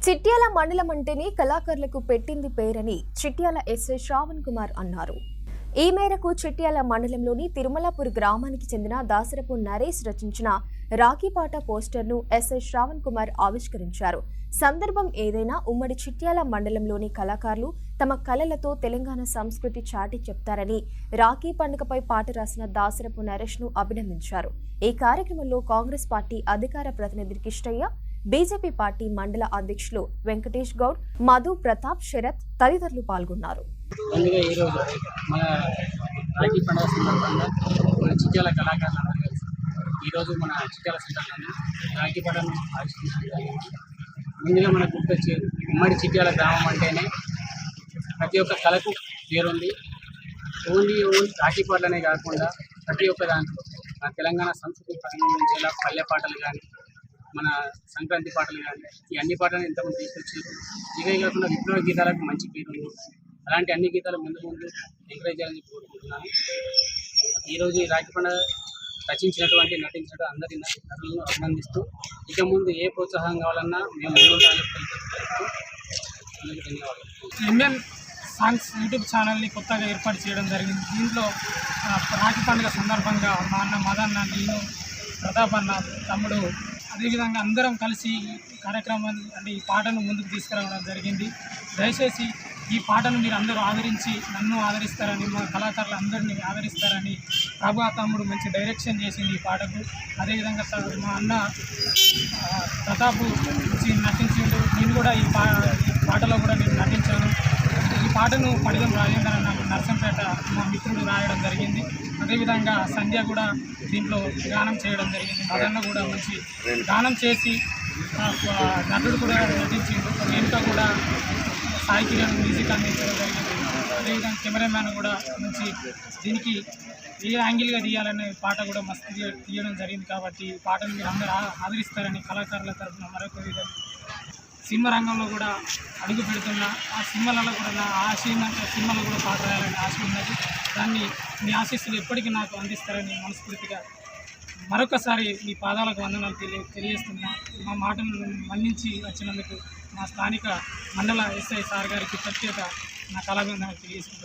చిట్యాల మండలం అంటేనే కళాకారులకు పెట్టింది పేరని చిట్యాల ఎస్ఐ శ్రావణ్ కుమార్ అన్నారు. ఈ మేరకు చిట్యాల మండలంలోని తిరుమలాపూర్ గ్రామానికి చెందిన దాసరపు నరేష్ రచించిన రాఖీపాట పోస్టర్ను ఎస్ఐ శ్రావణ్ కుమార్ ఆవిష్కరించారు. సందర్భం ఏదైనా ఉమ్మడి చిట్యాల మండలంలోని కళాకారులు తమ కళలతో తెలంగాణ సంస్కృతి చాటి చెప్తారని రాఖీ పండుగపై పాట రాసిన దాసరపు నరేష్ ను అభినందించారు. ఈ కార్యక్రమంలో కాంగ్రెస్ పార్టీ అధికార ప్రతినిధి కిష్టయ్య, బీజేపీ పార్టీ మండల అధ్యక్షులు వెంకటేష్ గౌడ్, మధు, ప్రతాప్, శరత్ తదితరులు పాల్గొన్నారు. మన రాఖీ పండుగ సందర్భంగా మన చిట్యాల కళాకారులందరూ కలిసి ఈరోజు మన చిట్యాల సెంటర్లోనే రాఖీ పండుగను ఆవిష్కరించారు. ముందుగా మనకు గుర్తొచ్చేది ఉమ్మడి చిట్యాల గ్రామం అంటేనే ప్రతి ఒక్క కళకు పేరుంది. ఓన్లీ రాఖీ పాటలనే కాకుండా ప్రతి ఒక్క దాంట్లో మన తెలంగాణ సంస్కృతి ప్రతిబింబించేలా పల్లె పాటలు కానీ, మన సంక్రాంతి పాటలు కానీ, ఈ అన్ని పాటలను ఇంతకుముందు తీసుకొచ్చారు. ఇవే కాకుండా విప్లవ గీతాలకు మంచి పేరు ఉంది. అలాంటి అన్ని గీతాలు ముందు ఎంకరేజ్ చేయాలని కోరుకుంటున్నాను. ఈరోజు ఈ రాఖీ పండుగ రచించినటువంటి నటించినటువంటి అందరి నటులను అభినందిస్తూ ఇక ముందు ఏ ప్రోత్సాహం కావాలన్నా మేము ముందుంటామని ధన్యవాదాలు. ఇండియన్ సాంగ్స్ యూట్యూబ్ ఛానల్ని కొత్తగా ఏర్పాటు చేయడం జరిగింది. దీంట్లో రాఖీ పండుగ సందర్భంగా మా అన్న మదన్న, నేను, ప్రతాప్ అన్న, తమ్ముడు, అదేవిధంగా అందరం కలిసి కార్యక్రమాన్ని అంటే ఈ పాటను ముందుకు తీసుకురావడం జరిగింది. దయచేసి ఈ పాటను మీరు అందరూ ఆదరించి నన్ను ఆదరిస్తారని, మా కళాకారులు అందరినీ ఆదరిస్తారని ప్రభా తమ్ముడు మంచి డైరెక్షన్ చేసింది ఈ పాటకు. అదేవిధంగా మా అన్న ప్రతాప్ నటించిండు. నేను కూడా ఈ పాటలో కూడా నేను నటించాను. ఈ పాటను పడిగం రాజేంద్ర నాకు నర్సంపేట మా మిత్రుడు రాయడం జరిగింది. అదేవిధంగా సంధ్య కూడా దీంట్లో గానం చేయడం జరిగింది. మదన్న కూడా మంచి గానం చేసి నటుడు కూడా నటించిండు. వెనుక కూడా సాయి కిరణ్ మ్యూజిక్ అందించడం జరిగింది. అదేవిధంగా కెమెరామ్యాన్ కూడా మంచి దీనికి ఏ యాంగిల్గా తీయాలనే పాట కూడా మస్తు తీయడం జరిగింది. కాబట్టి ఈ పాటను మీరు అందరూ ఆదరిస్తారని కళాకారుల తరఫున మరొక విధంగా సినిమా రంగంలో కూడా అడుగు పెడుతున్నా. ఆ సినిమాలలో కూడా నా సినిమాలో కూడా పాట రాయాలని ఆశ ఉన్నది. దాన్ని మీ ఆశీస్సులు ఎప్పటికీ నాకు అందిస్తారని మనస్ఫూర్తిగా మరొకసారి మీ పాదాలకు వందనాలు తెలియజేస్తున్నా. మా మాటను మన్నించి వచ్చినందుకు మా స్థానిక మండల ఎస్ఐ సార్ గారికి ప్రత్యేక నా కళాభివందనాలు తెలియజేసుకుంటున్నాను.